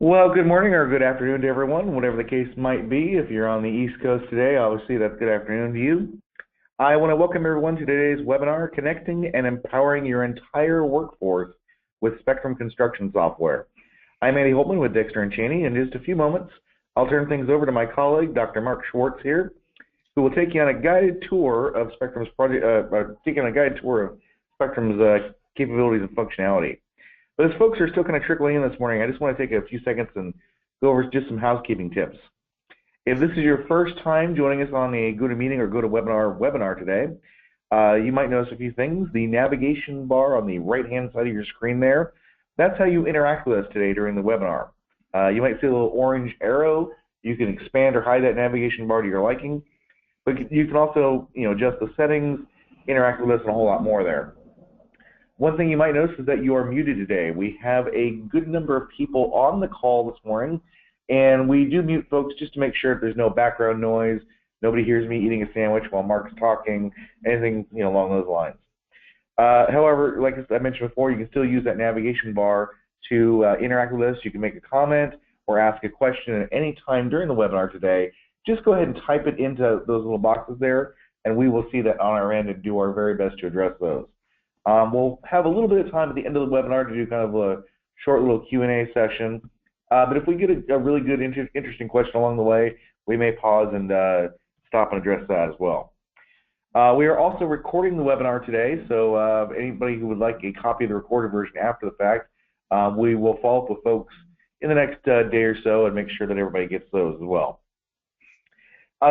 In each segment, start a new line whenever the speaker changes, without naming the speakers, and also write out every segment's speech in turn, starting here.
Well, good morning or good afternoon to everyone, whatever the case might be. If you're on the East Coast today, obviously that's good afternoon to you. I want to welcome everyone to today's webinar, Connecting and Empowering Your Entire Workforce with Spectrum Construction Software. I'm Andy Holtman with Dexter & Cheney, and in just a few moments, I'll turn things over to my colleague, Dr. Mark Schwartz here, who will take you on a guided tour of Spectrum's capabilities and functionality. But as folks are still kind of trickling in this morning, I just want to take a few seconds and go over just some housekeeping tips. If this is your first time joining us on a GoToMeeting or GoToWebinar today, you might notice a few things. The navigation bar on the right-hand side of your screen there, that's how you interact with us today during the webinar. You might see a little orange arrow. You can expand or hide that navigation bar to your liking, but you can also adjust the settings, interact with us, and a whole lot more there. One thing you might notice is that you are muted today. We have a good number of people on the call this morning, and we do mute folks just to make sure that there's no background noise, nobody hears me eating a sandwich while Mark's talking, anything along those lines. However, like I mentioned before, you can still use that navigation bar to interact with us. You can make a comment or ask a question at any time during the webinar today. Just go ahead and type it into those little boxes there, and we will see that on our end and do our very best to address those. We'll have a little bit of time at the end of the webinar to do kind of a short little Q&A session. But if we get a really good, interesting question along the way, we may pause and stop and address that as well. We are also recording the webinar today, so anybody who would like a copy of the recorded version after the fact, we will follow up with folks in the next day or so and make sure that everybody gets those as well.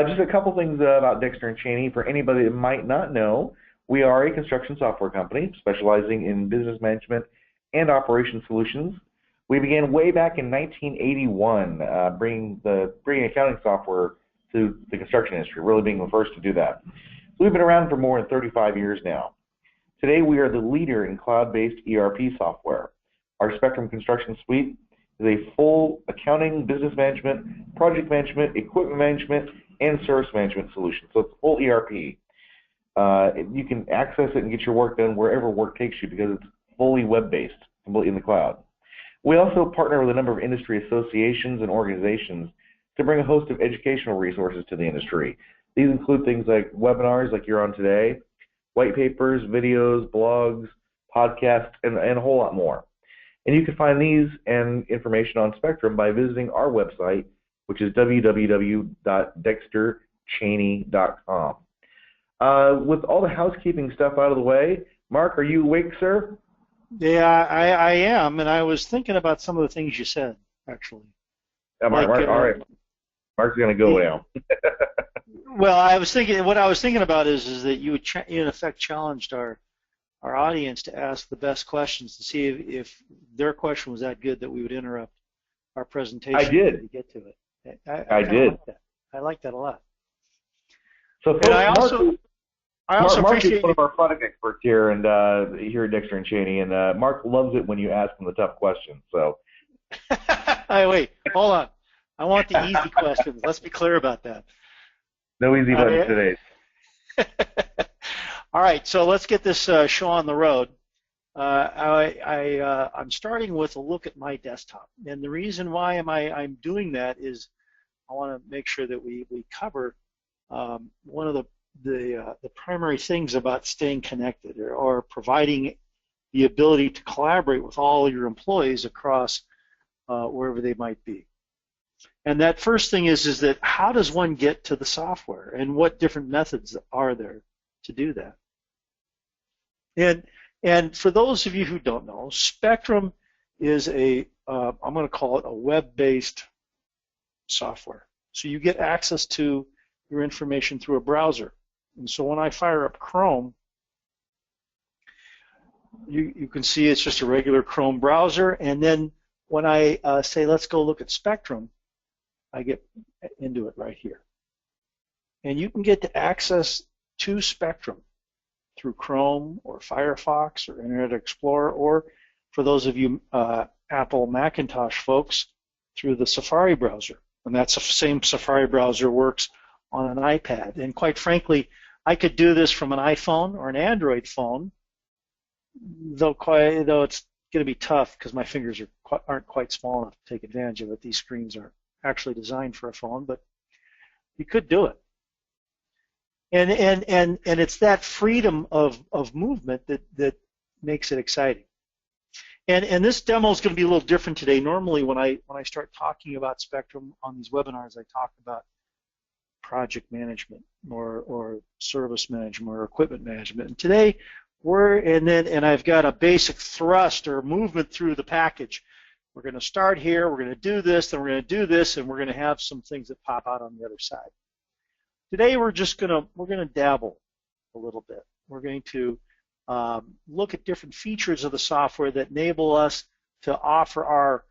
Just a couple things about Dexter & Cheney. For anybody that might not know, we are a construction software company specializing in business management and operation solutions. We began way back in 1981, bringing accounting software to the construction industry, really being the first to do that. So we've been around for more than 35 years now. Today we are the leader in cloud-based ERP software. Our Spectrum Construction Suite is a full accounting, business management, project management, equipment management, and service management solution. So it's full ERP. You can access it and get your work done wherever work takes you because it's fully web-based, completely in the cloud. We also partner with a number of industry associations and organizations to bring a host of educational resources to the industry. These include things like webinars like you're on today, white papers, videos, blogs, podcasts, and a whole lot more. And you can find these and information on Spectrum by visiting our website, which is www.dextercheney.com. With all the housekeeping stuff out of the way, Mark, are you awake, sir?
Yeah, I am, and I was thinking about some of the things you said, actually.
All right. Mark's going to go now.
Well, what I was thinking about is that you in effect challenged our audience to ask the best questions to see if their question was that good that we would interrupt our presentation.
I did.
To get to it.
I did.
Like that. I like that a lot.
So,
folks,
Mark is one of our product experts here here at Dexter & Cheney, and Mark loves it when you ask him the tough questions. So,
hey, wait, hold on. I want the easy questions. Let's be clear about that.
No easy buttons today.
All right, so let's get this show on the road. I'm starting with a look at my desktop, and the reason why I'm doing that is I want to make sure that we cover one of the primary things about staying connected or providing the ability to collaborate with all your employees across wherever they might be. And that first thing is that how does one get to the software and what different methods are there to do that? And for those of you who don't know, Spectrum is I'm going to call it a web-based software. So you get access to your information through a browser. And so when I fire up Chrome, you can see it's just a regular Chrome browser. And then when I say, let's go look at Spectrum, I get into it right here. And you can get to access to Spectrum through Chrome or Firefox or Internet Explorer, or for those of you Apple Macintosh folks, through the Safari browser. And that same Safari browser works on an iPad. And quite frankly, I could do this from an iPhone or an Android phone, though it's going to be tough because my fingers aren't quite small enough to take advantage of it. These screens aren't actually designed for a phone, but you could do it. And it's that freedom of movement that makes it exciting. And this demo is going to be a little different today. Normally, when I start talking about Spectrum on these webinars, I talk about project management or service management or equipment management. And today, I've got a basic thrust or movement through the package. We're going to start here. We're going to do this, then we're going to do this, and we're going to have some things that pop out on the other side. Today, we're going to dabble a little bit. We're going to look at different features of the software that enable us to offer our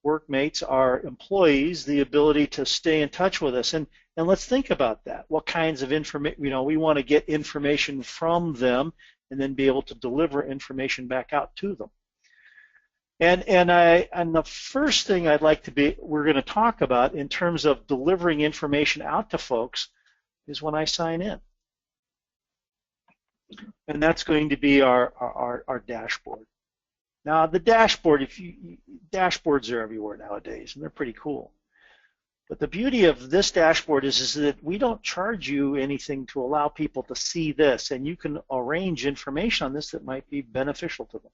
workmates, our employees, the ability to stay in touch with us. And let's think about that. What kinds of information, we want to get information from them and then be able to deliver information back out to them. And the first thing we're going to talk about in terms of delivering information out to folks is when I sign in. And that's going to be our dashboard. Now, the dashboard, dashboards are everywhere nowadays, and they're pretty cool. But the beauty of this dashboard is that we don't charge you anything to allow people to see this, and you can arrange information on this that might be beneficial to them.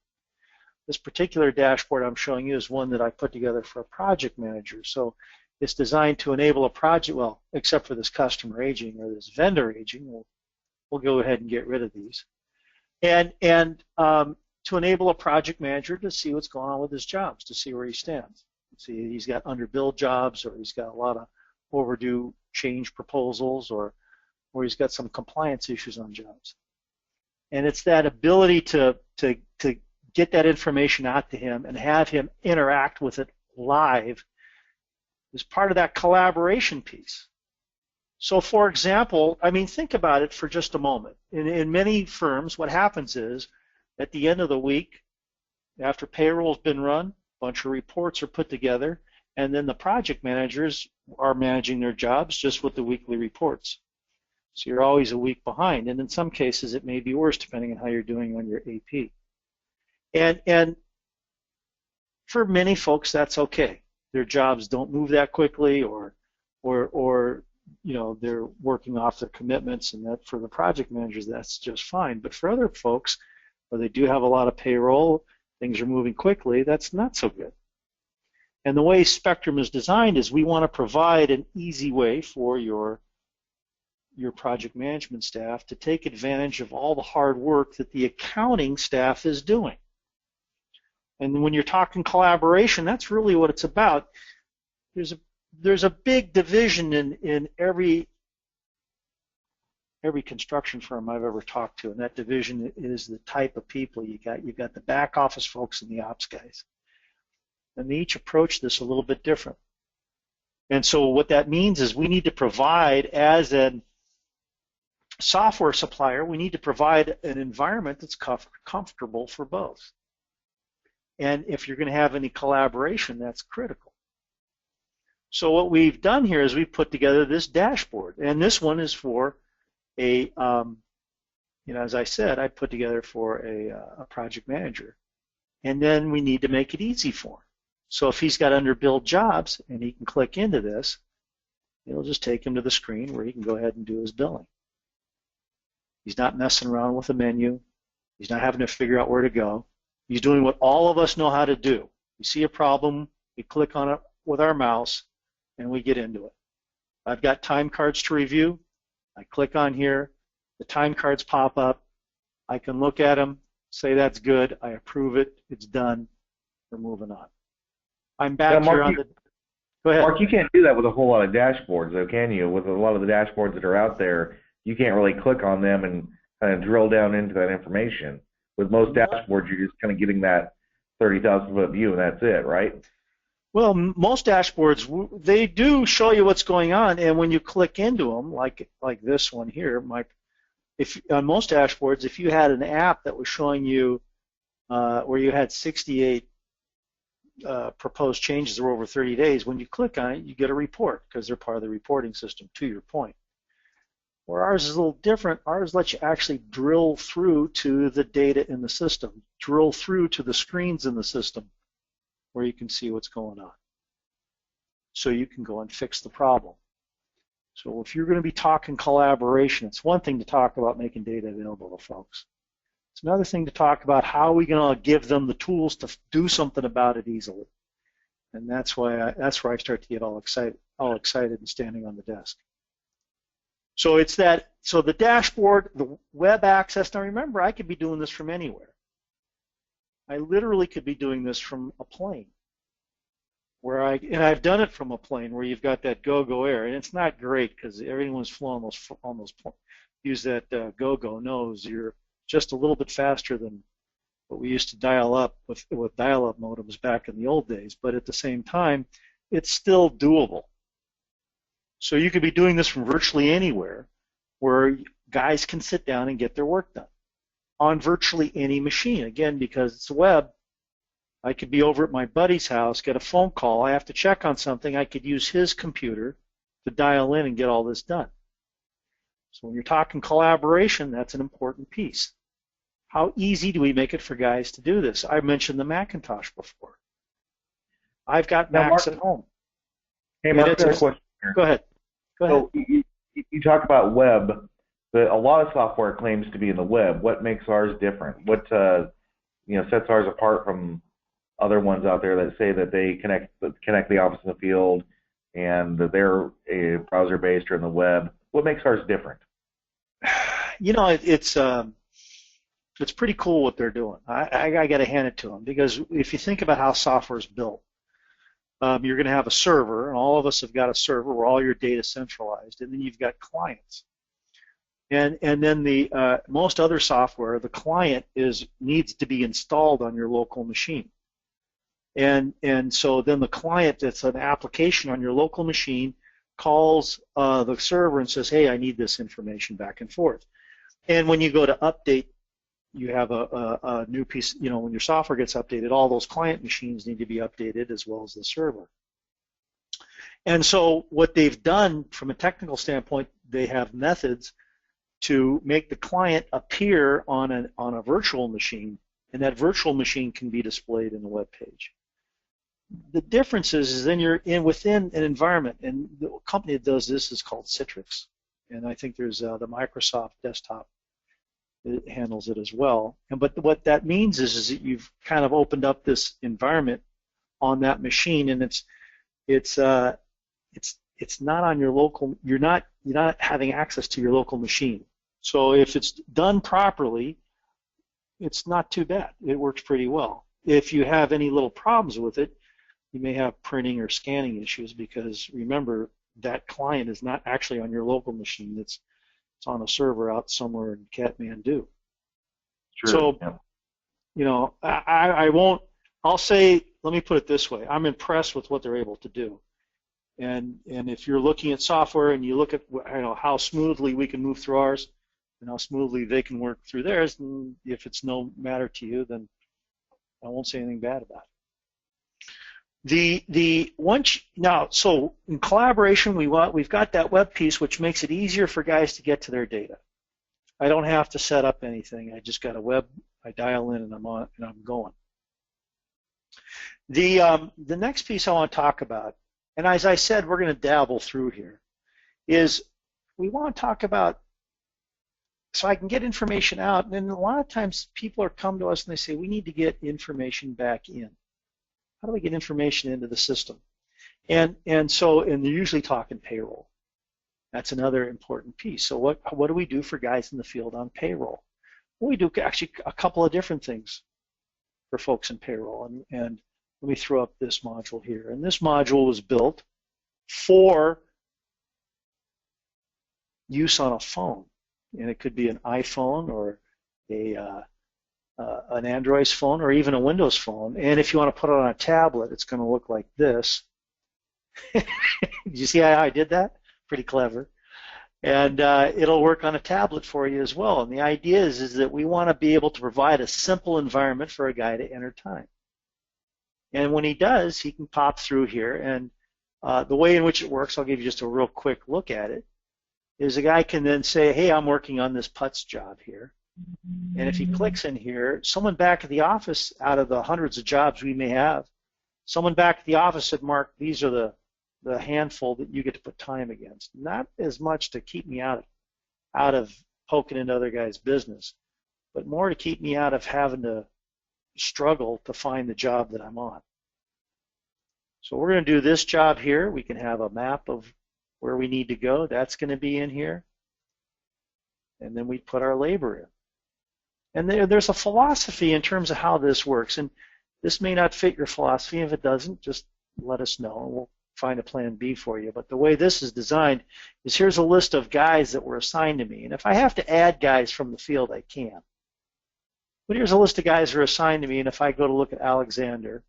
This particular dashboard I'm showing you is one that I put together for a project manager. So it's designed to enable a project, well, except for this customer aging or this vendor aging, we'll go ahead and get rid of these. And to enable a project manager to see what's going on with his jobs, to see where he stands. See, he's got underbilled jobs, or he's got a lot of overdue change proposals, or he's got some compliance issues on jobs. And it's that ability to get that information out to him and have him interact with it live is part of that collaboration piece. So, for example, think about it for just a moment. In many firms, what happens is, at the end of the week, after payroll's been run, a bunch of reports are put together, and then the project managers are managing their jobs just with the weekly reports. So you're always a week behind, and in some cases it may be worse depending on how you're doing on your AP. And for many folks, that's okay. Their jobs don't move that quickly, or they're working off their commitments, and that for the project managers, that's just fine. But for other folks, where they do have a lot of payroll, things are moving quickly, that's not so good. And the way Spectrum is designed is we want to provide an easy way for your project management staff to take advantage of all the hard work that the accounting staff is doing. And when you're talking collaboration, that's really what it's about. There's a big division in every construction firm I've ever talked to, and that division is the type of people you got. You've got the back office folks and the ops guys, and they each approach this a little bit different. And so what that means is we need to provide, as a software supplier, we need to provide an environment that's comfortable for both. And if you're going to have any collaboration, that's critical. So what we've done here is we've put together this dashboard, and this one is for as I said, I put together for a project manager, and then we need to make it easy for him. So if he's got underbilled jobs and he can click into this, it'll just take him to the screen where he can go ahead and do his billing. He's not messing around with a menu. He's not having to figure out where to go. He's doing what all of us know how to do. We see a problem, we click on it with our mouse, and we get into it. I've got time cards to review. I click on here, the time cards pop up, I can look at them, say that's good, I approve it, it's done, we're moving on. I'm back
Mark,
here on the... Go ahead.
Mark, you can't do that with a whole lot of dashboards, though, can you? With a lot of the dashboards that are out there, you can't really click on them and kind of drill down into that information. With most dashboards, you're just kind of getting that 30,000-foot view, and that's it, right?
Well, most dashboards, they do show you what's going on, and when you click into them, like this one here, on most dashboards, if you had an app that was showing you where you had 68 proposed changes over 30 days, when you click on it, you get a report because they're part of the reporting system, to your point. Where ours is a little different, ours lets you actually drill through to the data in the system, drill through to the screens in the system where you can see what's going on. So you can go and fix the problem. So if you're going to be talking collaboration, it's one thing to talk about making data available to folks. It's another thing to talk about how are we going to give them the tools to do something about it easily. And that's where I start to get all excited and standing on the desk. So it's that. So the dashboard, the web access. Now remember, I could be doing this from anywhere. I literally could be doing this from a plane. And I've done it from a plane where you've got that go-go air, and it's not great because everyone's flown on those use that go-go knows you're just a little bit faster than what we used to dial up with dial-up modems back in the old days. But at the same time, it's still doable. So you could be doing this from virtually anywhere where guys can sit down and get their work done on virtually any machine. Again, because it's web, I could be over at my buddy's house, get a phone call, I have to check on something, I could use his computer to dial in and get all this done. So when you're talking collaboration, that's an important piece. How easy do we make it for guys to do this? I mentioned the Macintosh before. I've got Macs at home.
Hey, Mark, I got a question here.
Go ahead.
So you talk about web, but a lot of software claims to be in the web. What makes ours different? What sets ours apart from other ones out there that say that they connect the office in the field and that they're a browser-based or in the web? What makes ours different?
It's pretty cool what they're doing. I got to hand it to them, because if you think about how software is built, you're going to have a server, and all of us have got a server where all your data is centralized, and then you've got clients. And then the most other software, the client needs to be installed on your local machine. And so then the client, that's an application on your local machine, calls the server and says, hey, I need this information back and forth. And when you go to update, you have a new piece, when your software gets updated, all those client machines need to be updated as well as the server. And so what they've done from a technical standpoint, they have methods to make the client appear on a virtual machine, and that virtual machine can be displayed in the web page. The difference is then you're within an environment, and the company that does this is called Citrix, and I think there's the Microsoft desktop. It handles it as well. But what that means is that you've kind of opened up this environment on that machine, and it's not on your local. You're not having access to your local machine. So if it's done properly, it's not too bad. It works pretty well. If you have any little problems with it, you may have printing or scanning issues, because remember, that client is not actually on your local machine. It's on a server out somewhere in Kathmandu.
Sure.
So,
yeah.
I won't. I'll say, let me put it this way: I'm impressed with what they're able to do. And if you're looking at software and you look at how smoothly we can move through ours, and how smoothly they can work through theirs, and if it's no matter to you, then I won't say anything bad about it. So in collaboration, we've got that web piece, which makes it easier for guys to get to their data. I don't have to set up anything. I just got a web. I dial in and I'm on, and I'm going. The next piece I want to talk about, and as I said, we're going to dabble through here, is we want to talk about, so I can get information out. And a lot of times people come to us and they say, we need to get information back in. How do we get information into the system? And they're usually talking payroll. That's another important piece. So what do we do for guys in the field on payroll? Well, we do actually a couple of different things for folks in payroll. And let me throw up this module here. And this module was built for use on a phone. And it could be an iPhone or an Android phone or even a Windows phone. And if you want to put it on a tablet, it's going to look like this. Did you see how I did that? Pretty clever. And it'll work on a tablet for you as well. And the idea is that we want to be able to provide a simple environment for a guy to enter time. And when he does, he can pop through here. And the way in which it works, I'll give you just a real quick look at it. is a guy can then say, hey, I'm working on this putts job here. And if he clicks in here, someone back at the office, out of the hundreds of jobs we may have, someone back at the office said, Mark, these are the handful that you get to put time against. Not as much to keep me out of poking into other guys' business, but more to keep me out of having to struggle to find the job that I'm on. So we're going to do this job here. We can have a map of where we need to go. That's going to be in here. And then we put our labor in. And there's a philosophy in terms of how this works. And this may not fit your philosophy. If it doesn't, just let us know and we'll find a plan B for you. But the way this is designed is here's a list of guys that were assigned to me. And if I have to add guys from the field, I can. But here's a list of guys who are assigned to me. And if I go to look at Alexander,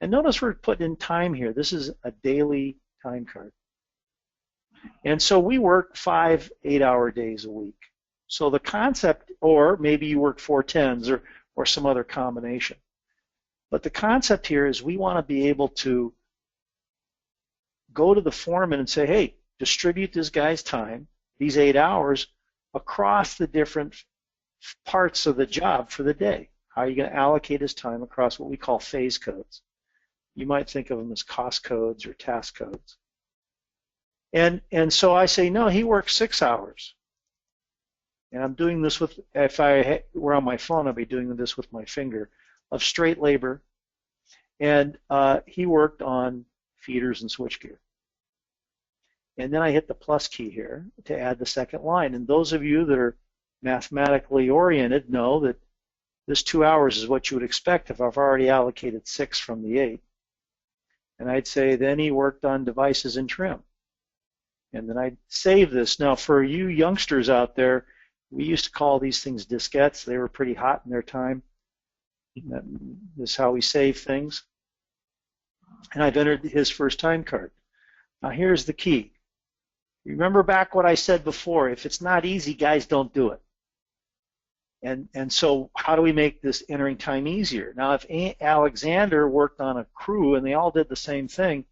and notice we're putting in time here. This is a daily time card. And so we work 5 8-hour days a week. So the concept, or maybe you work 4 10s or some other combination. But the concept here is we want to be able to go to the foreman and say, hey, distribute this guy's time, these 8 hours, across the different parts of the job for the day. How are you going to allocate his time across what we call phase codes? You might think of them as cost codes or task codes. And so I say, no, he works 6 hours. And I'm doing this with, if I were on my phone, I'd be doing this with my finger, of straight labor. And he worked on feeders and switchgear. And then I hit the plus key here to add the second line. And those of you that are mathematically oriented know that this 2 hours is what you would expect if I've already allocated 6 from the 8. And I'd say then he worked on devices and trim. And then I'd save this. Now for you youngsters out there, we used to call these things diskettes. They were pretty hot in their time. This is how we save things. And I've entered his first time card. Now here's the key. Remember back what I said before. If it's not easy, guys, don't do it. And so how do we make this entering time easier? Now if Alexander worked on a crew and they all did the same thing,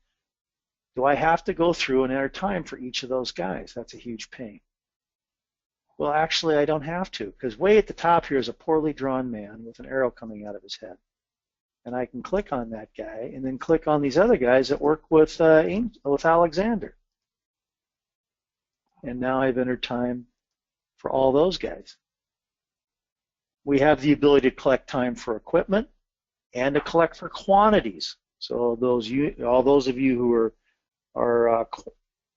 do I have to go through and enter time for each of those guys? That's a huge pain. Well, actually, I don't have to, because way at the top here is a poorly drawn man with an arrow coming out of his head. And I can click on that guy and then click on these other guys that work with Alexander. And now I've entered time for all those guys. We have the ability to collect time for equipment and to collect for quantities. So all those of you who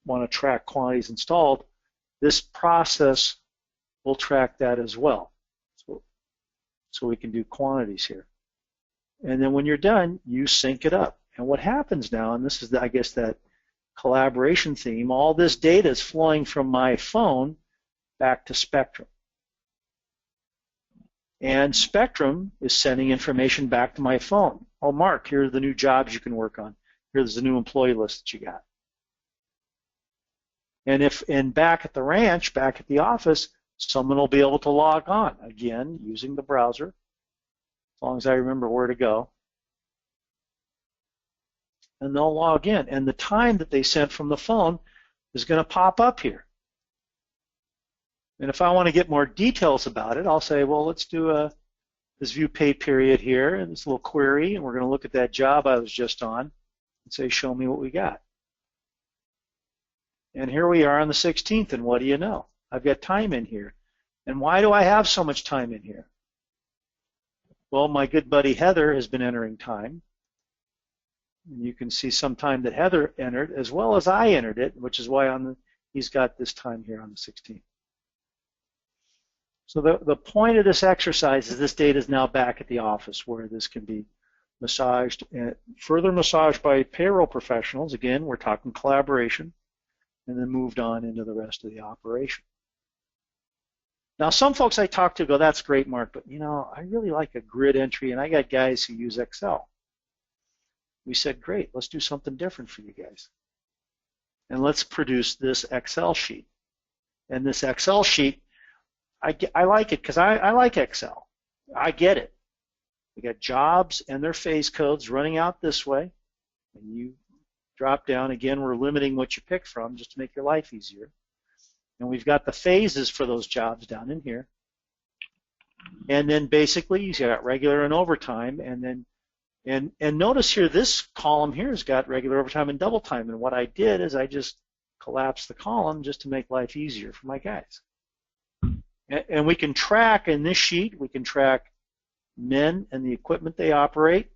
want to track quantities installed, this process will track that as well. So we can do quantities here. And then when you're done, you sync it up. And what happens now, and this is, I guess, that collaboration theme, all this data is flowing from my phone back to Spectrum. And Spectrum is sending information back to my phone. Oh, Mark, here are the new jobs you can work on. Here's the new employee list that you got. And back at the ranch, back at the office, someone will be able to log on, again, using the browser, as long as I remember where to go. And they'll log in. And the time that they sent from the phone is going to pop up here. And if I want to get more details about it, I'll say, well, let's do this view pay period here, and this little query, and we're going to look at that job I was just on and say, show me what we got. And here we are on the 16th, and what do you know? I've got time in here. And why do I have so much time in here? Well, my good buddy Heather has been entering time. And you can see some time that Heather entered, as well as I entered it, which is why he's got this time here on the 16th. So the point of this exercise is this data is now back at the office where this can be massaged, and further massaged by payroll professionals. Again, we're talking collaboration, and then moved on into the rest of the operation. Now, some folks I talk to go, that's great, Mark, but I really like a grid entry, and I got guys who use Excel. We said, great, let's do something different for you guys. And let's produce this Excel sheet. And this Excel sheet, I like it because I like Excel. I get it. We got jobs and their phase codes running out this way. And you drop down. Again, we're limiting what you pick from just to make your life easier. And we've got the phases for those jobs down in here. And then basically you've got regular and overtime, and then and notice here this column here has got regular overtime and double time. And what I did is I just collapsed the column just to make life easier for my guys. And we can track in this sheet, we can track men and the equipment they operate.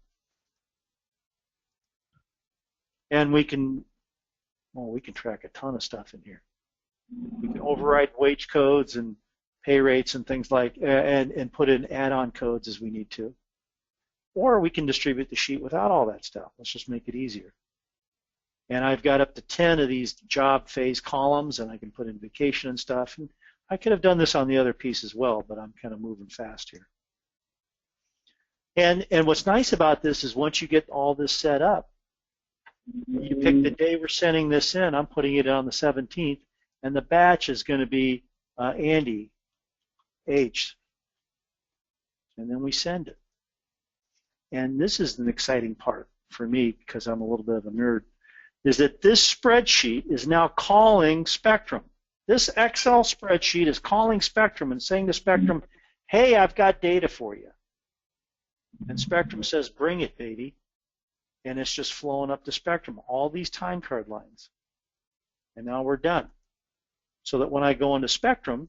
And we can track a ton of stuff in here. We can override wage codes and pay rates and things like, and put in add-on codes as we need to. Or we can distribute the sheet without all that stuff. Let's just make it easier. And I've got up to 10 of these job phase columns, and I can put in vacation and stuff. And I could have done this on the other piece as well, but I'm kind of moving fast here. And what's nice about this is once you get all this set up, you pick the day we're sending this in. I'm putting it on the 17th, and the batch is going to be Andy H. And then we send it. And this is an exciting part for me because I'm a little bit of a nerd, is that this spreadsheet is now calling Spectrum. This Excel spreadsheet is calling Spectrum and saying to Spectrum, hey, I've got data for you. And Spectrum says, bring it, baby. And it's just flowing up to Spectrum, all these time card lines. And now we're done. So that when I go into Spectrum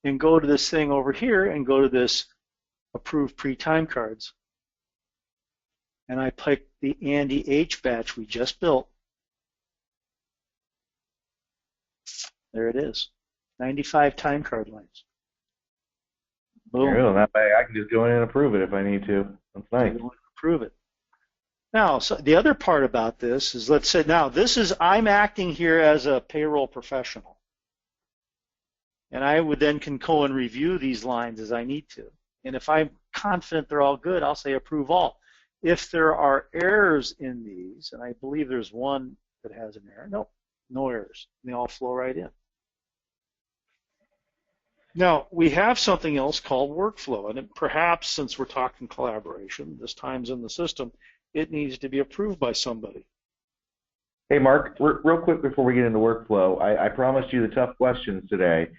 and go to this thing over here and go to this approved pre-time cards, and I pick the Andy H batch we just built, there it is, 95 time card lines. Boom.
Well, that way I can just go in and approve it if I need to. That's nice.
Approve it. Now, so the other part about this is, let's say now this is, I'm acting here as a payroll professional. And I would then can go and review these lines as I need to. And if I'm confident they're all good, I'll say approve all. If there are errors in these, and I believe there's one that has an error, nope, no errors. They all flow right in. Now, we have something else called workflow, and perhaps since we're talking collaboration, this time's in the system, it needs to be approved by somebody.
Hey, Mark, real quick before we get into workflow, I promised you the tough questions today.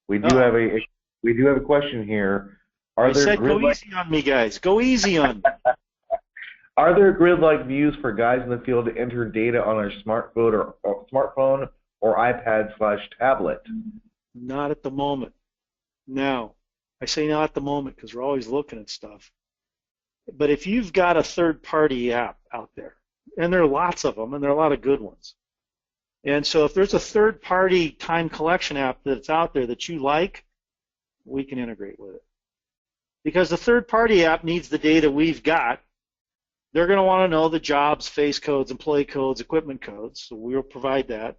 We do have a question here.
I said go easy on me, guys. Go easy on me.
Are there grid-like views for guys in the field to enter data on their smartphone or iPad/tablet?
Not at the moment. Now, I say not at the moment because we're always looking at stuff. But if you've got a third-party app out there, and there are lots of them, and there are a lot of good ones, and so if there's a third-party time collection app that's out there that you like, we can integrate with it. Because the third-party app needs the data we've got. They're going to want to know the jobs, face codes, employee codes, equipment codes, so we'll provide that.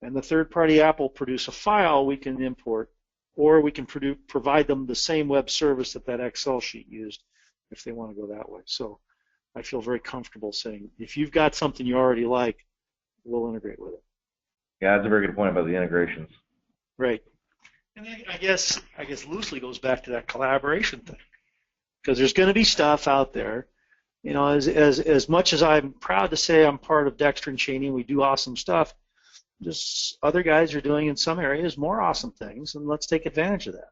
And the third-party app will produce a file we can import, or we can provide them the same web service that Excel sheet used if they want to go that way. So I feel very comfortable saying if you've got something you already like, we'll integrate with it.
Yeah, that's a very good point about the integrations.
Right. And I guess loosely goes back to that collaboration thing, because there's going to be stuff out there. You know, as much as I'm proud to say I'm part of Dexter and Cheney, we do awesome stuff. Just other guys are doing in some areas more awesome things, and let's take advantage of that.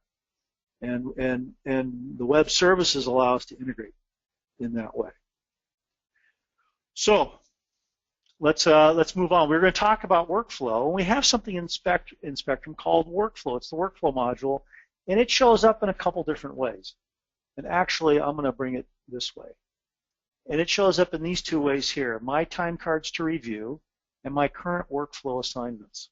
And the web services allow us to integrate in that way. So let's move on. We're going to talk about workflow, and we have something in Spectrum called workflow. It's the workflow module, and it shows up in a couple different ways. And actually, I'm going to bring it this way. And it shows up in these two ways here: my time cards to review and my current workflow assignments.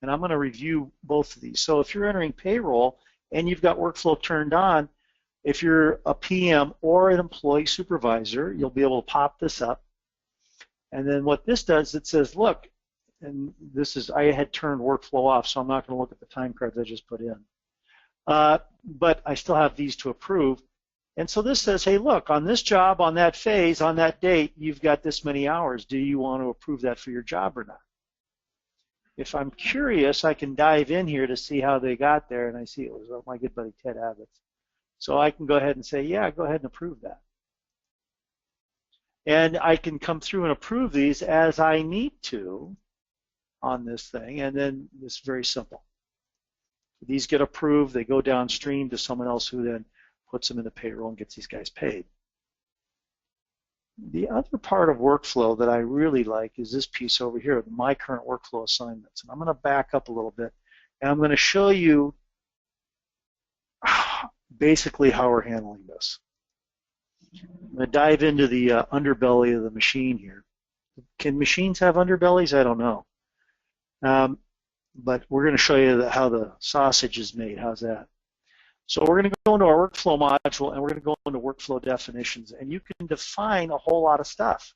And I'm going to review both of these. So if you're entering payroll and you've got workflow turned on, if you're a PM or an employee supervisor, you'll be able to pop this up. And then what this does, it says, look, and this is, I had turned workflow off, so I'm not going to look at the time cards I just put in. But I still have these to approve. And so this says, hey, look, on this job, on that phase, on that date, you've got this many hours. Do you want to approve that for your job or not? If I'm curious, I can dive in here to see how they got there, and I see it was my good buddy Ted Abbott's. So I can go ahead and say, yeah, go ahead and approve that. And I can come through and approve these as I need to on this thing, and then it's very simple. These get approved, they go downstream to someone else who then puts them in the payroll and gets these guys paid. The other part of workflow that I really like is this piece over here, my current workflow assignments. And I'm going to back up a little bit, and I'm going to show you basically how we're handling this. I'm going to dive into the underbelly of the machine here. Can machines have underbellies? I don't know. But we're going to show you how the sausage is made. How's that? So we're going to go into our workflow module, and we're going to go into workflow definitions, and you can define a whole lot of stuff.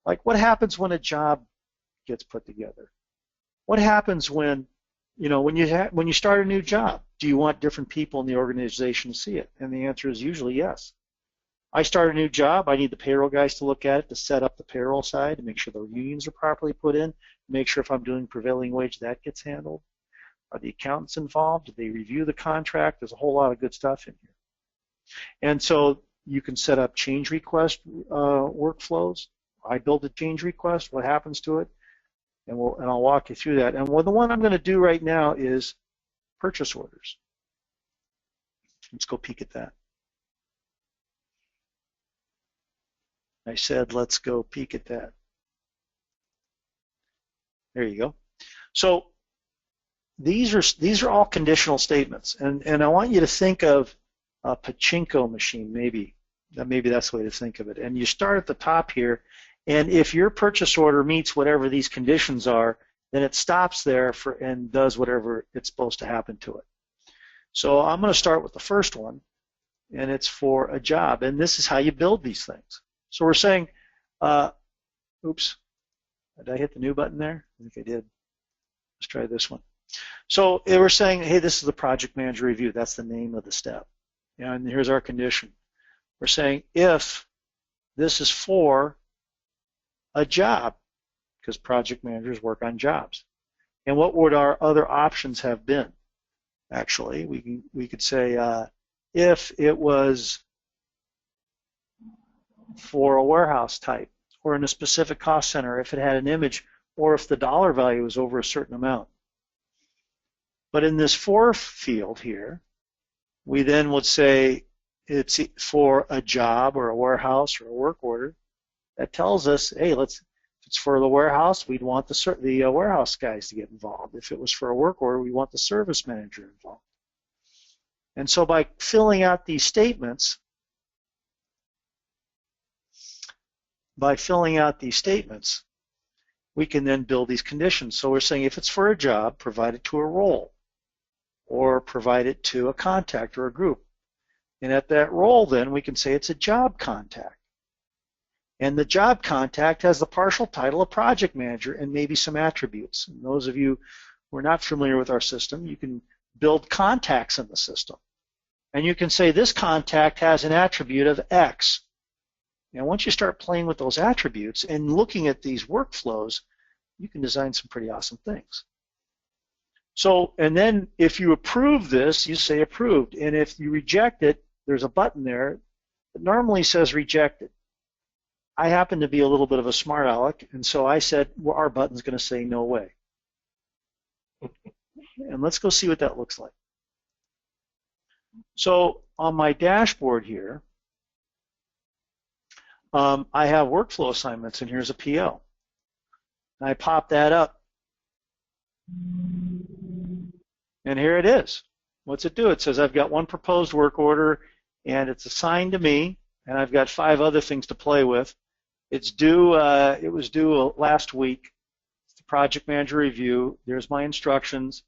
Like what happens when a job gets put together? What happens when, when you start a new job? Do you want different people in the organization to see it? And the answer is usually yes. I start a new job, I need the payroll guys to look at it, to set up the payroll side, to make sure the unions are properly put in, make sure if I'm doing prevailing wage that gets handled. Are the accountants involved? Do they review the contract? There's a whole lot of good stuff in here. And so you can set up change request workflows. I build a change request, what happens to it? And I'll walk you through that. And the one I'm going to do right now is purchase orders. Let's go peek at that. I said, let's go peek at that. There you go. So these are all conditional statements, and I want you to think of a pachinko machine, maybe that's the way to think of it. And you start at the top here, and if your purchase order meets whatever these conditions are, then it stops there and does whatever it's supposed to happen to it. So I'm going to start with the first one, and it's for a job, and this is how you build these things. So we're saying, oops, did I hit the new button there? I think I did. Let's try this one. So we're saying, hey, this is the project manager review. That's the name of the step. And here's our condition. We're saying if this is for a job, because project managers work on jobs. And what would our other options have been? Actually, we could say if it was for a warehouse type, or in a specific cost center, if it had an image, or if the dollar value was over a certain amount. But in this for field here, we then would say it's for a job or a warehouse or a work order. That tells us, hey, if it's for the warehouse, we'd want the warehouse guys to get involved. If it was for a work order, we want the service manager involved. And so by filling out these statements, we can then build these conditions. So we're saying if it's for a job, provide it to a role, or provide it to a contact or a group. And at that role, then, we can say it's a job contact. And the job contact has the partial title of project manager and maybe some attributes. And those of you who are not familiar with our system, you can build contacts in the system. And you can say this contact has an attribute of X. Now, once you start playing with those attributes and looking at these workflows, you can design some pretty awesome things. So, and then if you approve this, you say approved. And if you reject it, there's a button there that normally says rejected. I happen to be a little bit of a smart aleck, and so I said, well, our button's going to say no way. And let's go see what that looks like. So on my dashboard here, I have workflow assignments, and here's a PO. And I pop that up. And here it is. What's it do? It says I've got one proposed work order, and it's assigned to me, and I've got 5 other things to play with. It's due. It was due last week. It's the project manager review. There's my instructions,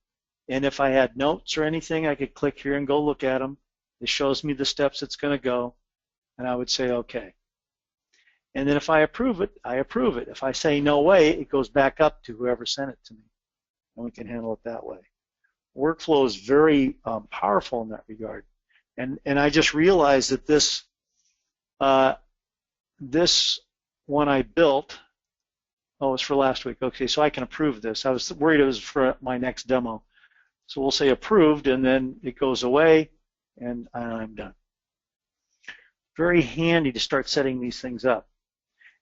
and if I had notes or anything, I could click here and go look at them. It shows me the steps it's going to go, and I would say okay. And then if I approve it, I approve it. If I say no way, it goes back up to whoever sent it to me, and we can handle it that way. Workflow is very powerful in that regard. And I just realized that this one I built, oh, it was for last week. Okay, so I can approve this. I was worried it was for my next demo. So we'll say approved, and then it goes away, and I'm done. Very handy to start setting these things up.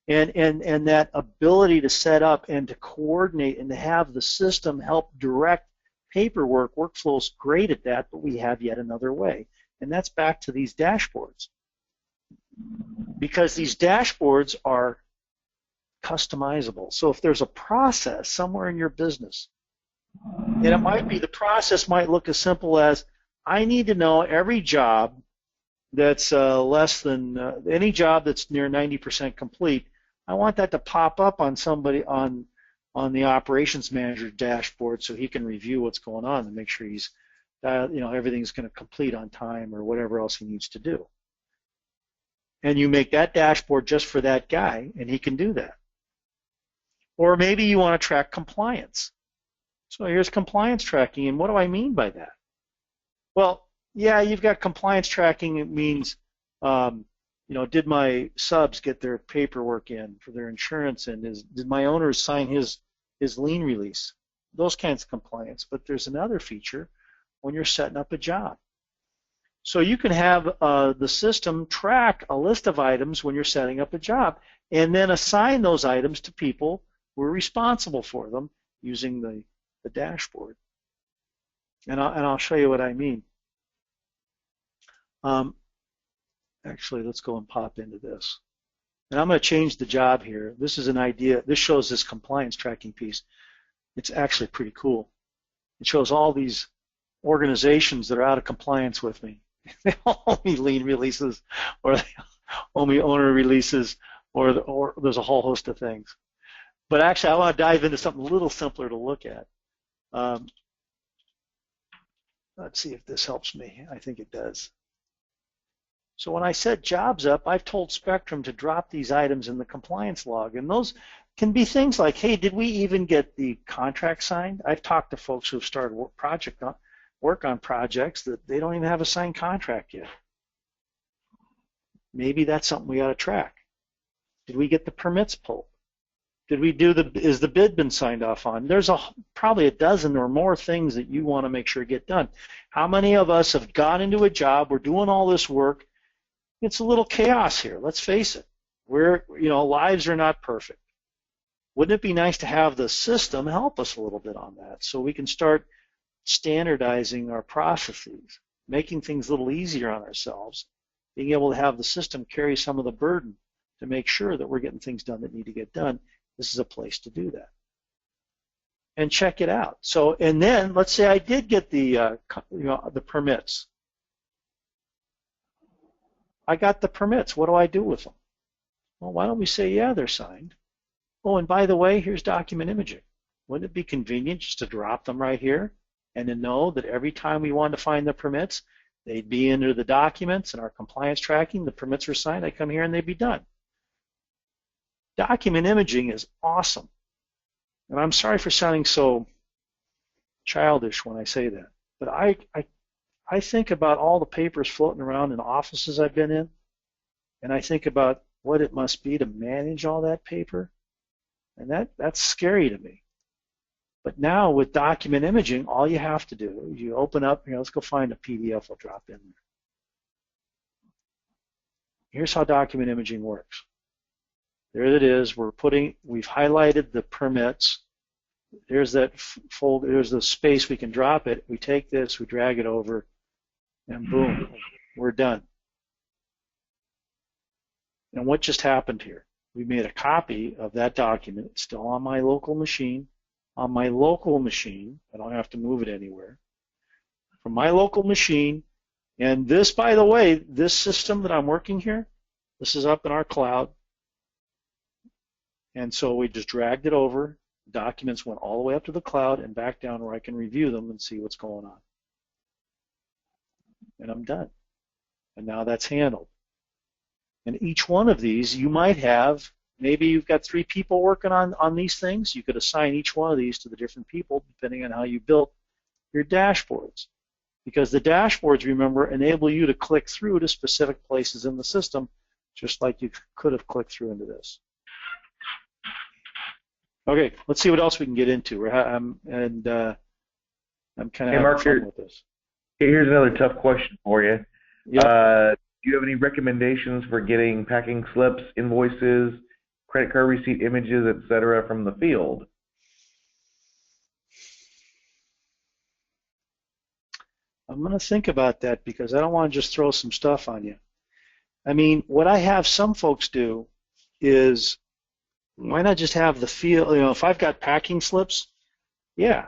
And that ability to set up and to coordinate and to have the system help direct paperwork, workflow's great at that, but we have yet another way. And that's back to these dashboards. Because these dashboards are customizable. So if there's a process somewhere in your business, and it might be, the process might look as simple as, I need to know every job that's less than, any job that's near 90% complete, I want that to pop up on somebody on the operations manager dashboard so he can review what's going on and make sure he's, everything's going to complete on time or whatever else he needs to do. And you make that dashboard just for that guy, and he can do that. Or maybe you want to track compliance. So here's compliance tracking, and what do I mean by that? Well, yeah, you've got compliance tracking. It means, did my subs get their paperwork in for their insurance, and did my owners sign his lien release? Those kinds of compliance. But there's another feature when you're setting up a job. So you can have the system track a list of items when you're setting up a job, and then assign those items to people who are responsible for them using the dashboard. And I'll show you what I mean. Actually, let's go and pop into this. And I'm going to change the job here. This is an idea. This shows this compliance tracking piece. It's actually pretty cool. It shows all these organizations that are out of compliance with me. They all owe me lien releases, or they owe me owner releases, or there's a whole host of things. But actually, I want to dive into something a little simpler to look at. Let's see if this helps me. I think it does. So when I set jobs up, I've told Spectrum to drop these items in the compliance log. And those can be things like, hey, did we even get the contract signed? I've talked to folks who have started work on projects that they don't even have a signed contract yet. Maybe that's something we ought to track. Did we get the permits pulled? Did we do is the bid been signed off on? There's probably a dozen or more things that you want to make sure get done. How many of us have gone into a job, we're doing all this work, it's a little chaos here, let's face it. Lives are not perfect. Wouldn't it be nice to have the system help us a little bit on that so we can start standardizing our processes, making things a little easier on ourselves, being able to have the system carry some of the burden to make sure that we're getting things done that need to get done. This is a place to do that. And check it out. So, and then let's say I did get the permits. I got the permits. What do I do with them? Well, why don't we say, yeah, they're signed. Oh, and by the way, here's document imaging. Wouldn't it be convenient just to drop them right here and to know that every time we want to find the permits, they'd be under the documents and our compliance tracking, the permits are signed, I come here and they'd be done. Document imaging is awesome. And I'm sorry for sounding so childish when I say that, but I think about all the papers floating around in offices I've been in, and I think about what it must be to manage all that paper, and that's scary to me. But now with document imaging, all you have to do is you open up, let's go find a PDF I'll drop in there. Here's how document imaging works. There it is. We've highlighted the permits. There's that folder. There's the space we can drop it. We take this, we drag it over, and boom, we're done. And what just happened here? We made a copy of that document. It's still on my local machine. On my local machine, I don't have to move it anywhere. From my local machine, and this, by the way, this system that I'm working here, this is up in our cloud. And so we just dragged it over. Documents went all the way up to the cloud and back down where I can review them and see what's going on. And I'm done. And now that's handled. And each one of these, you might have, maybe you've got 3 people working on these things. You could assign each one of these to the different people depending on how you built your dashboards. Because the dashboards, remember, enable you to click through to specific places in the system, just like you could have clicked through into this. Okay, let's see what else we can get into. I'm kind of having fun with this.
Here's another tough question for you.
Yep.
Do you have any recommendations for getting packing slips, invoices, credit card receipt images, etc., from the field.
I'm going to think about that because I don't want to just throw some stuff on you. I mean, what I have some folks do is, why not just have the field, if I've got packing slips, yeah,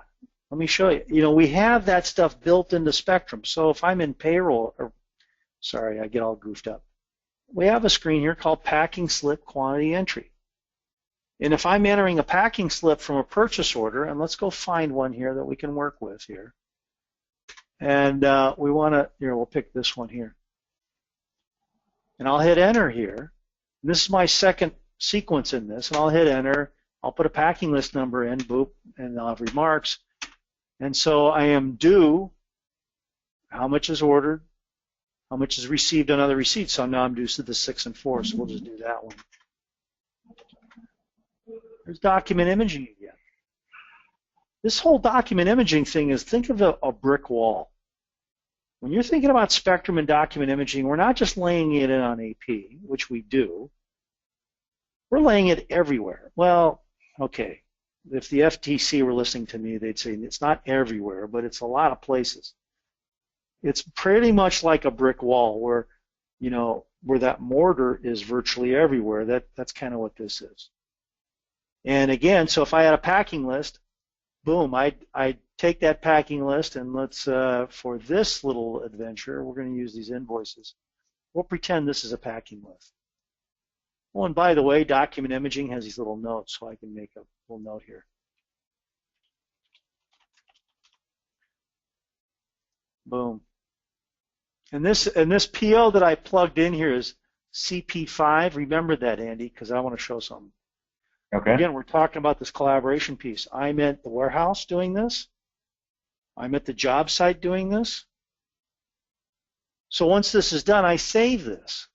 let me show you. We have that stuff built into Spectrum. So if I'm in payroll, sorry, I get all goofed up. We have a screen here called Packing Slip Quantity Entry. And if I'm entering a packing slip from a purchase order, and let's go find one here that we can work with here. And we want to, we'll pick this one here. And I'll hit enter here. And this is my second sequence in this, and I'll hit enter. I'll put a packing list number in, boop, and I'll have remarks. And so I am due how much is ordered, how much is received on other receipts. So now I'm due to the 6 and 4, so we'll just do that one. There's document imaging again. This whole document imaging thing is, think of a brick wall. When you're thinking about Spectrum and document imaging, we're not just laying it in on AP, which we do. We're laying it everywhere. Well, okay, if the FTC were listening to me, they'd say it's not everywhere, but it's a lot of places. It's pretty much like a brick wall where, where that mortar is virtually everywhere. That's kind of what this is. And again, so if I had a packing list, boom, I'd take that packing list, and let's, for this little adventure, we're going to use these invoices. We'll pretend this is a packing list. Oh, and by the way, document imaging has these little notes, so I can make a little note here. Boom. And this PO that I plugged in here is CP5. Remember that, Andy, because I want to show something.
Okay.
Again, we're talking about this collaboration piece. I'm at the warehouse doing this. I'm at the job site doing this. So once this is done, I save this.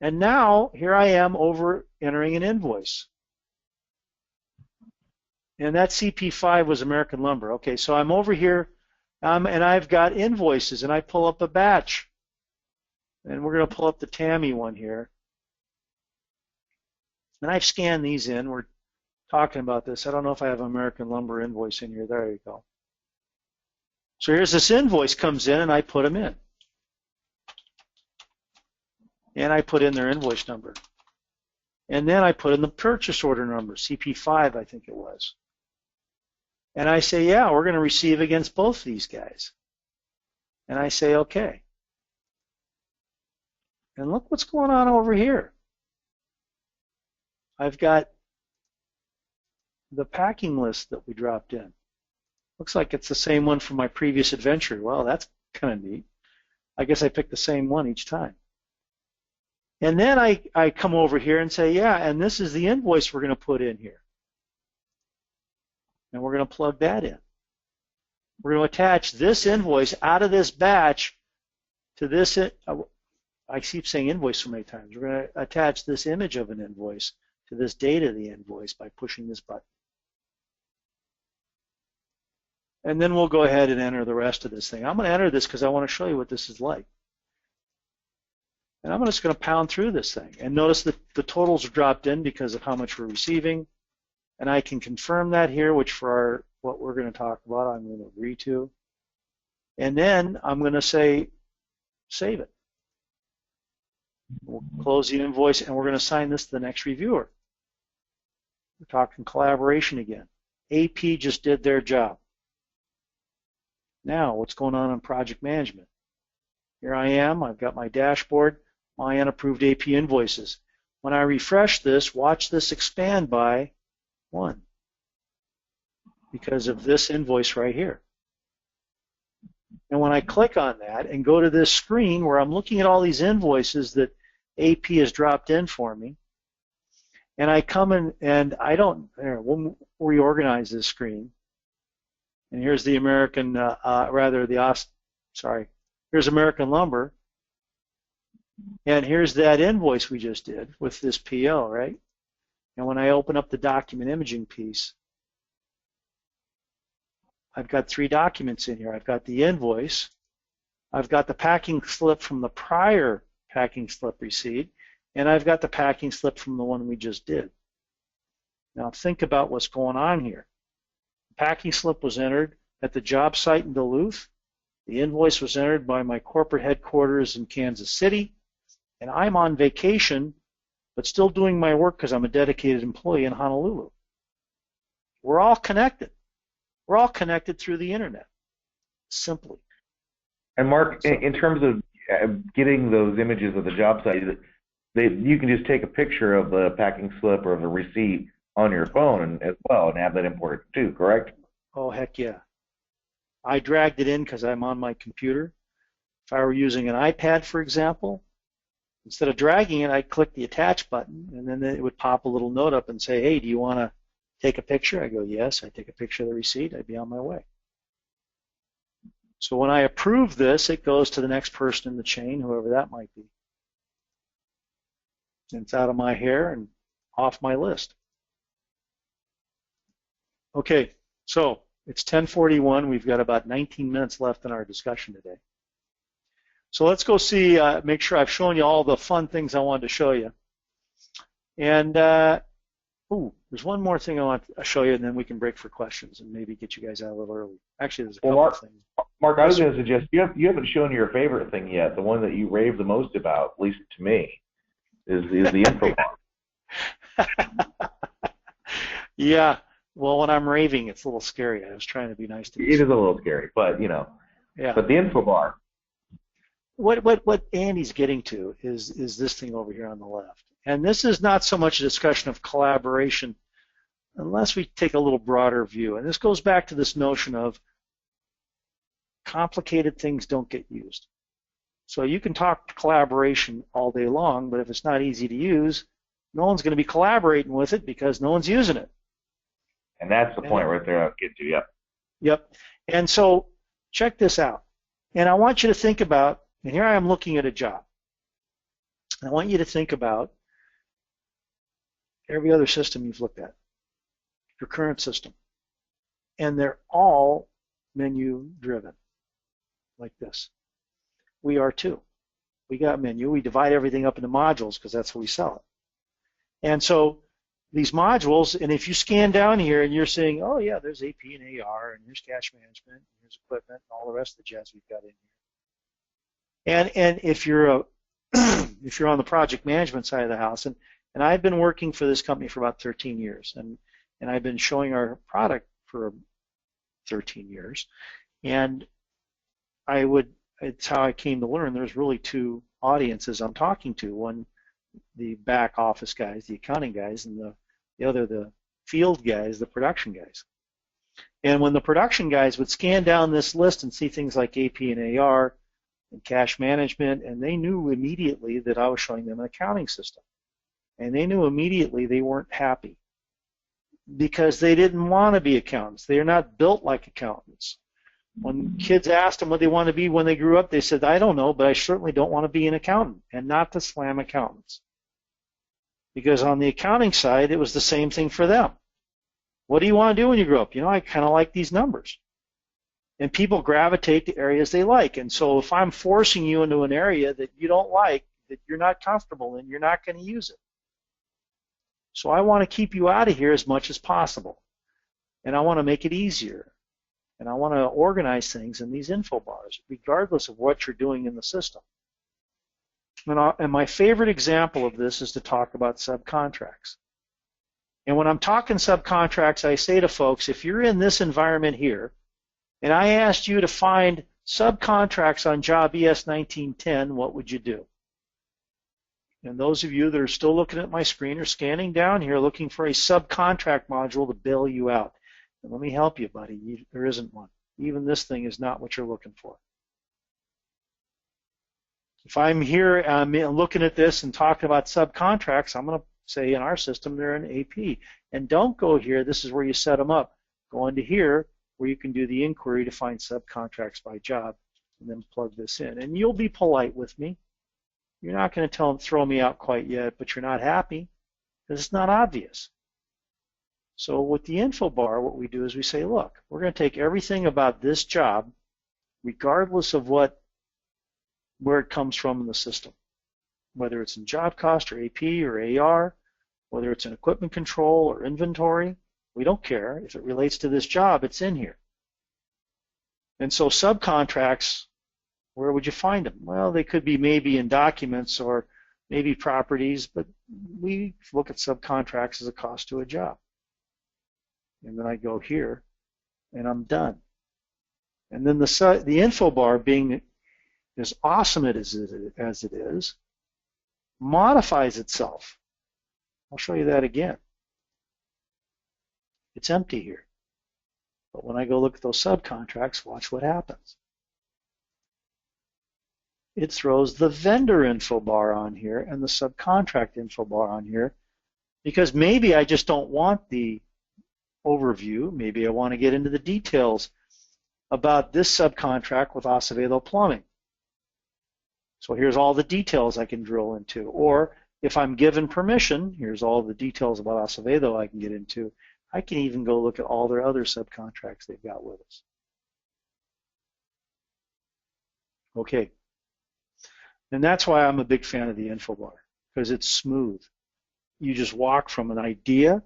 And now, here I am over entering an invoice. And that CP5 was American Lumber. Okay, so I'm over here, and I've got invoices, and I pull up a batch. And we're going to pull up the Tammy one here. And I've scanned these in. We're talking about this. I don't know if I have American Lumber invoice in here. There you go. So here's this invoice comes in, and I put them in. And I put in their invoice number. And then I put in the purchase order number, CP5, I think it was. And I say, yeah, we're going to receive against both these guys. And I say, okay. And look what's going on over here. I've got the packing list that we dropped in. Looks like it's the same one from my previous adventure. Well, that's kind of neat. I guess I picked the same one each time. And then I come over here and say, yeah, and this is the invoice we're going to put in here. And we're going to plug that in. We're going to attach this invoice out of this batch to this. I keep saying invoice so many times. We're going to attach this image of an invoice to this date of the invoice by pushing this button. And then we'll go ahead and enter the rest of this thing. I'm going to enter this because I want to show you what this is like. And I'm just going to pound through this thing. And notice that the totals are dropped in because of how much we're receiving. And I can confirm that here, which for what we're going to talk about, I'm going to agree to. And then I'm going to say, save it. We'll close the invoice, and we're going to assign this to the next reviewer. We're talking collaboration again. AP just did their job. Now, what's going on in project management? Here I am. I've got my dashboard, my unapproved AP invoices. When I refresh this, watch this expand by 1 because of this invoice right here. And when I click on that and go to this screen where I'm looking at all these invoices that AP has dropped in for me, and I come in and I don't, we'll reorganize this screen. And here's the American, here's American Lumber. And here's that invoice we just did with this PO, right? And when I open up the document imaging piece, I've got 3 documents in here. I've got the invoice, I've got the packing slip from the prior packing slip receipt, and I've got the packing slip from the one we just did. Now think about what's going on here. The packing slip was entered at the job site in Duluth. The invoice was entered by my corporate headquarters in Kansas City, and I'm on vacation, but still doing my work because I'm a dedicated employee in Honolulu. We're all connected. We're all connected through the internet, simply.
And Mark, in terms of getting those images of the job site, you can just take a picture of the packing slip or the receipt on your phone as well and have that imported too, correct?
Oh, heck yeah. I dragged it in because I'm on my computer. If I were using an iPad, for example, instead of dragging it, I'd click the attach button, and then it would pop a little note up and say, hey, do you want to take a picture? I go, yes. I take a picture of the receipt. I'd be on my way. So when I approve this, it goes to the next person in the chain, whoever that might be. And it's out of my hair and off my list. Okay, so it's 10:41. We've got about 19 minutes left in our discussion today. So let's go see, make sure I've shown you all the fun things I wanted to show you. And, there's one more thing I want to show you, and then we can break for questions and maybe get you guys out a little early. Actually, there's a couple of things.
Mark, I was going to suggest, you haven't shown your favorite thing yet, the one that you rave the most about, at least to me, is the info bar.
Yeah, well, when I'm raving, it's a little scary. I was trying to be nice to you.
It is a little scary, but,
yeah.
But the info bar.
What Andy's getting to is this thing over here on the left. And this is not so much a discussion of collaboration unless we take a little broader view. And this goes back to this notion of complicated things don't get used. So you can talk collaboration all day long, but if it's not easy to use, no one's going to be collaborating with it because no one's using it.
And that's the point right there I'll get to, yep.
Yep. And so check this out. And I want you to think about, and here I am looking at a job. I want you to think about every other system you've looked at, your current system. And they're all menu driven, like this. We are too. We got menu. We divide everything up into modules because that's how we sell it. And so these modules, and if you scan down here and you're saying, oh yeah, there's AP and AR, and here's cash management, and here's equipment, and all the rest of the jazz we've got in here. And if you're if you're on the project management side of the house, and I've been working for this company for about 13 years, and I've been showing our product for 13 years, and it's how I came to learn there's really two audiences I'm talking to. One, the back office guys, the accounting guys, and the other, the field guys, the production guys. And when the production guys would scan down this list and see things like AP and AR and cash management, and they knew immediately that I was showing them an accounting system. And they knew immediately they weren't happy because they didn't want to be accountants. They are not built like accountants. When kids asked them what they want to be when they grew up, they said, I don't know, but I certainly don't want to be an accountant, and not to slam accountants. Because on the accounting side, it was the same thing for them. What do you want to do when you grow up? I kind of like these numbers. And people gravitate to areas they like. And so if I'm forcing you into an area that you don't like, that you're not comfortable in, you're not going to use it. So I want to keep you out of here as much as possible. And I want to make it easier. And I want to organize things in these info bars, regardless of what you're doing in the system. And my favorite example of this is to talk about subcontracts. And when I'm talking subcontracts, I say to folks, if you're in this environment here, and I asked you to find subcontracts on job ES 1910, what would you do? And those of you that are still looking at my screen are scanning down here looking for a subcontract module to bail you out. And let me help you, buddy. There isn't one. Even this thing is not what you're looking for. If I'm here looking at this and talking about subcontracts, I'm going to say in our system they're an AP. And don't go here. This is where you set them up. Go into here where you can do the inquiry to find subcontracts by job and then plug this in. And you'll be polite with me. You're not going to throw me out quite yet, but you're not happy because it's not obvious. So with the info bar, what we do is we say, look, we're going to take everything about this job, regardless of where it comes from in the system. whether it's in job cost or AP or AR, whether it's in equipment control or inventory. We don't care. If it relates to this job, it's in here. And so subcontracts, where would you find them? Well, they could be maybe in documents or maybe properties, but we look at subcontracts as a cost to a job. And then I go here, and I'm done. And then the info bar, being as awesome as it is, modifies itself. I'll show you that again. It's empty here. But when I go look at those subcontracts, watch what happens. It throws the vendor info bar on here and the subcontract info bar on here, because maybe I just don't want the overview. Maybe I want to get into the details about this subcontract with Acevedo Plumbing. So here's all the details I can drill into. Or if I'm given permission, here's all the details about Acevedo I can get into. I can even go look at all their other subcontracts they've got with us. Okay. And that's why I'm a big fan of the info bar, because it's smooth. You just walk from an idea,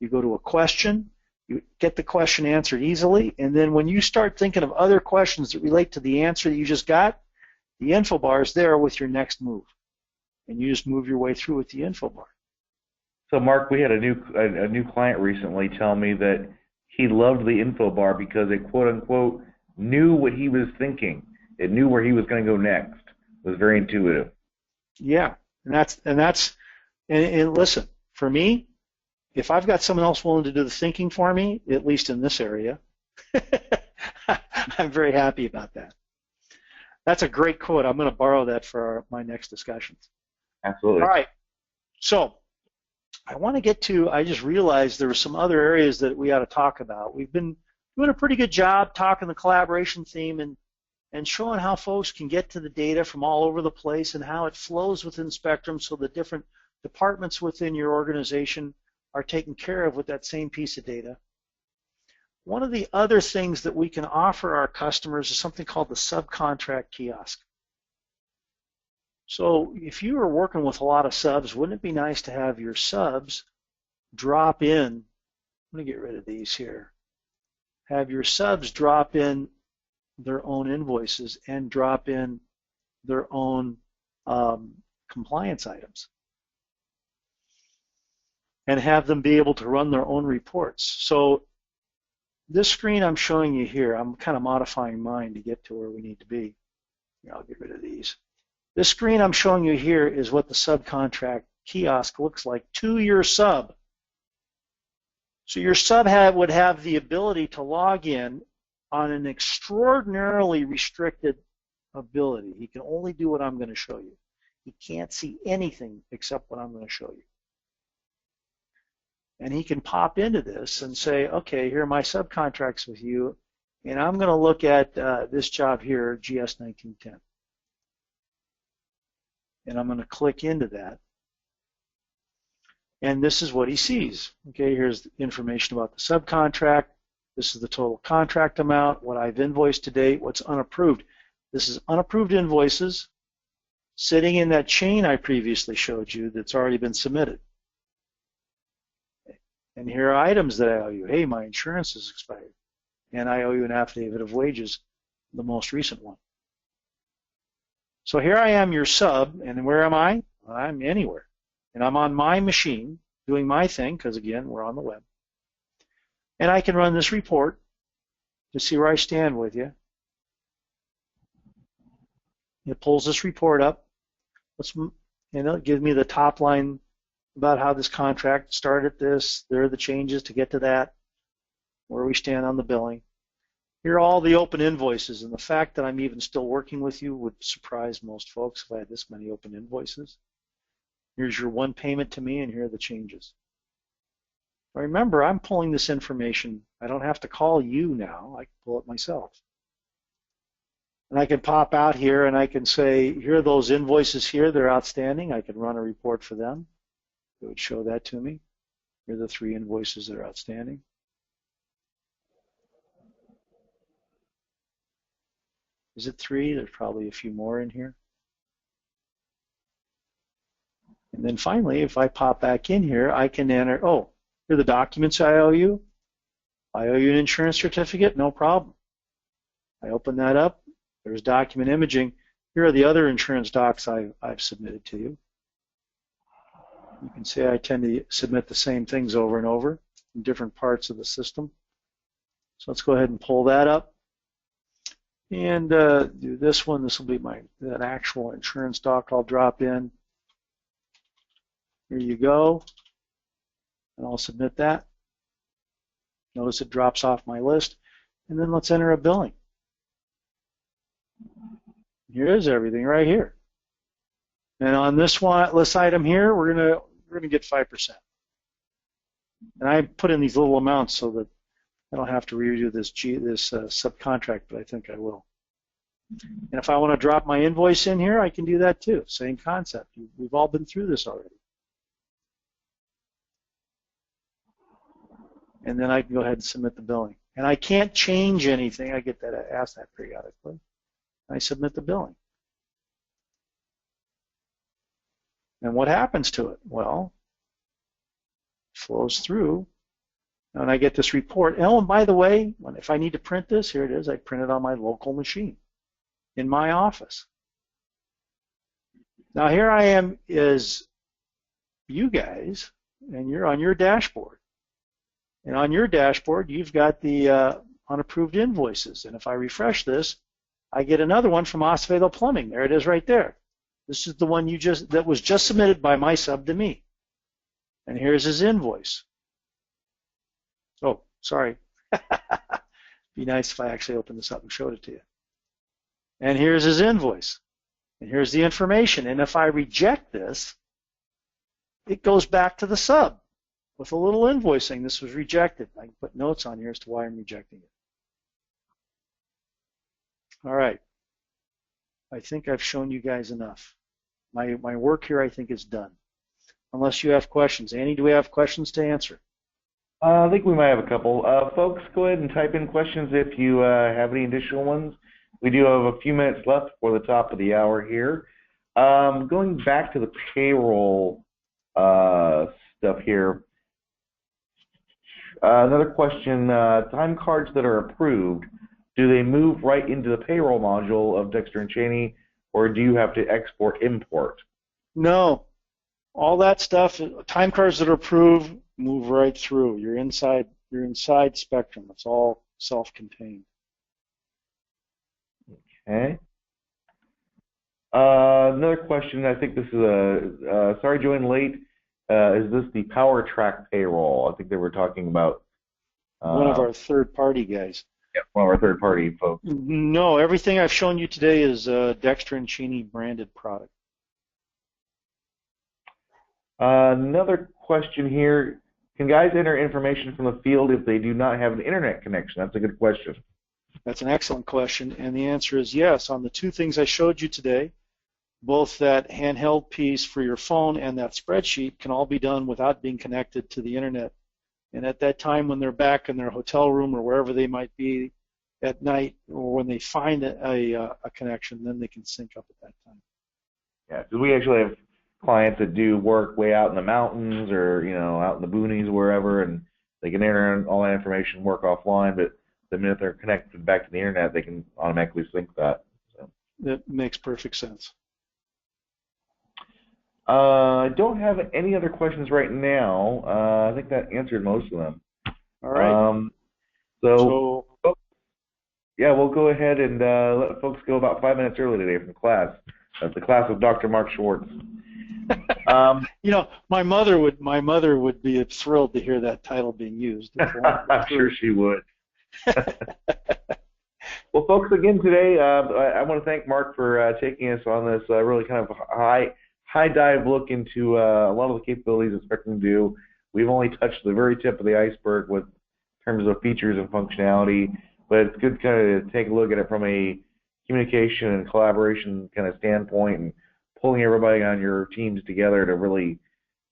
you go to a question, you get the question answered easily, and then when you start thinking of other questions that relate to the answer that you just got, the info bar is there with your next move. And you just move your way through with the info bar.
So Mark, we had a new client recently tell me that he loved the info bar because it quote unquote knew what he was thinking. It knew where he was going to go next. It was very intuitive.
Yeah, and listen, for me, if I've got someone else willing to do the thinking for me, at least in this area, I'm very happy about that. That's a great quote. I'm going to borrow that for my next discussions.
Absolutely.
All right. So I want to get to, I just realized there were some other areas that we ought to talk about. We've been doing a pretty good job talking the collaboration theme and showing how folks can get to the data from all over the place and how it flows within Spectrum so the different departments within your organization are taken care of with that same piece of data. One of the other things that we can offer our customers is something called the Subcontract Kiosk. So if you are working with a lot of subs, wouldn't it be nice to have your subs drop in? Let me get rid of these here. Have your subs drop in their own invoices and drop in their own compliance items, and have them be able to run their own reports. So this screen I'm showing you here, I'm kind of modifying mine to get to where we need to be. Here, I'll get rid of these. This screen I'm showing you here is what the Subcontract Kiosk looks like to your sub. So your sub would have the ability to log in on an extraordinarily restricted ability. He can only do what I'm going to show you. He can't see anything except what I'm going to show you. And he can pop into this and say, okay, here are my subcontracts with you, and I'm going to look at this job here, GS 1910. And I'm going to click into that. And this is what he sees. Okay, here's the information about the subcontract. This is the total contract amount, what I've invoiced to date, what's unapproved. This is unapproved invoices sitting in that chain I previously showed you that's already been submitted. And here are items that I owe you. Hey, my insurance is expired, and I owe you an affidavit of wages, the most recent one. So here I am, your sub, and where am I? I'm anywhere. And I'm on my machine doing my thing, because again, we're on the web. And I can run this report to see where I stand with you. It pulls this report up. It'll give me the top line about how this contract started at this. There are the changes to get to that, where we stand on the billing. Here are all the open invoices, and the fact that I'm even still working with you would surprise most folks if I had this many open invoices. Here's your one payment to me, and here are the changes. Remember, I'm pulling this information. I don't have to call you now. I can pull it myself. And I can pop out here and I can say, here are those invoices here. They're outstanding. I can run a report for them. It would show that to me. Here are the 3 invoices that are outstanding. Is it 3? There's probably a few more in here. And then finally, if I pop back in here, I can enter, oh, here are the documents I owe you. I owe you an insurance certificate, no problem. I open that up. There's document imaging. Here are the other insurance docs I've submitted to you. You can see I tend to submit the same things over and over in different parts of the system. So let's go ahead and pull that up and do this one. This will be that actual insurance doc I'll drop in. Here you go. And I'll submit that. Notice it drops off my list. And then let's enter a billing. Here's everything right here. And on this item here, we're gonna get 5%. And I put in these little amounts so that I don't have to redo this subcontract, but I think I will. And if I want to drop my invoice in here, I can do that too. Same concept. We've all been through this already. And then I can go ahead and submit the billing. And I can't change anything. I get asked that periodically. I submit the billing. And what happens to it? Well, it flows through, and I get this report. Oh, and by the way, if I need to print this, here it is. I print it on my local machine in my office. Now here I am as you guys, and you're on your dashboard. And on your dashboard, you've got the unapproved invoices. And if I refresh this, I get another one from Acevedo Plumbing. There it is right there. This is the one that was just submitted by my sub to me. And here's his invoice. Oh, sorry. Be nice if I actually opened this up and showed it to you. And here's his invoice. And here's the information. And if I reject this, it goes back to the sub with a little invoice saying this was rejected. I can put notes on here as to why I'm rejecting it. All right. I think I've shown you guys enough. My work here, I think, is done. Unless you have questions. Annie, do we have questions to answer?
I think we might have a couple. Folks, go ahead and type in questions if you have any additional ones. We do have a few minutes left for the top of the hour here. Going back to the payroll stuff here. Another question, time cards that are approved, do they move right into the payroll module of Dexter and Cheney, or do you have to export import?
No. All that stuff, time cards that are approved, move right through. You're inside Spectrum. It's all self-contained.
Okay. Another question, I think this is sorry joining late. Is this the PowerTrack payroll? I think they were talking about
one of our third-party guys.
Yeah, one of our third-party folks.
No, everything I've shown you today is Dexter and Cheney branded product.
Another question here. Can guys enter information from the field if they do not have an internet connection? That's a good question.
That's an excellent question, and the answer is yes. On the two things I showed you today, both that handheld piece for your phone and that spreadsheet can all be done without being connected to the internet. And at that time when they're back in their hotel room or wherever they might be at night, or when they find a connection, then they can sync up at that time.
Yeah, because we actually have clients that do work way out in the mountains or out in the boonies, wherever, and they can enter all that information, work offline, but the minute they're connected back to the internet, they can automatically sync that. So.
That makes perfect sense.
I don't have any other questions right now. I think that answered most of them.
All right.
So yeah, we'll go ahead and let folks go about 5 minutes early today from class. That's the class of Dr. Mark Schwartz.
My mother would be thrilled to hear that title being used.
I'm sure she would. Well, folks, again today, I want to thank Mark for taking us on this really kind of high dive look into a lot of the capabilities that Spectrum do. We've only touched the very tip of the iceberg with terms of features and functionality, but it's good kind of take a look at it from a communication and collaboration kind of standpoint, and pulling everybody on your teams together to really,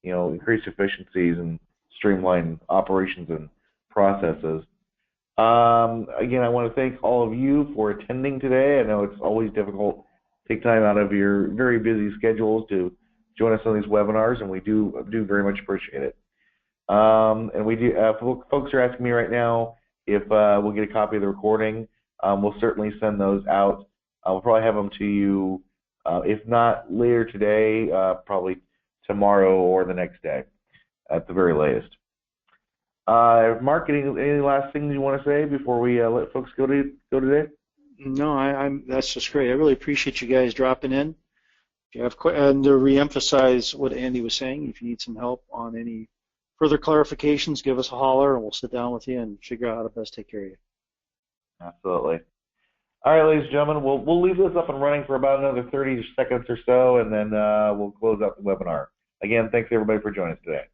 increase efficiencies and streamline operations and processes. Again, I want to thank all of you for attending today. I know it's always difficult to take time out of your very busy schedules to join us on these webinars, and we do very much appreciate it. And we do. Folks are asking me right now if we'll get a copy of the recording. We'll certainly send those out. We'll probably have them to you, if not later today, probably tomorrow or the next day, at the very latest. Mark, any last things you want to say before we let folks go today?
No, that's just great. I really appreciate you guys dropping in. If you have, and to reemphasize what Andy was saying, if you need some help on any further clarifications, give us a holler, and we'll sit down with you and figure out how to best take care of you.
Absolutely. All right, ladies and gentlemen, we'll leave this up and running for about another 30 seconds or so, and then we'll close out the webinar. Again, thanks everybody for joining us today.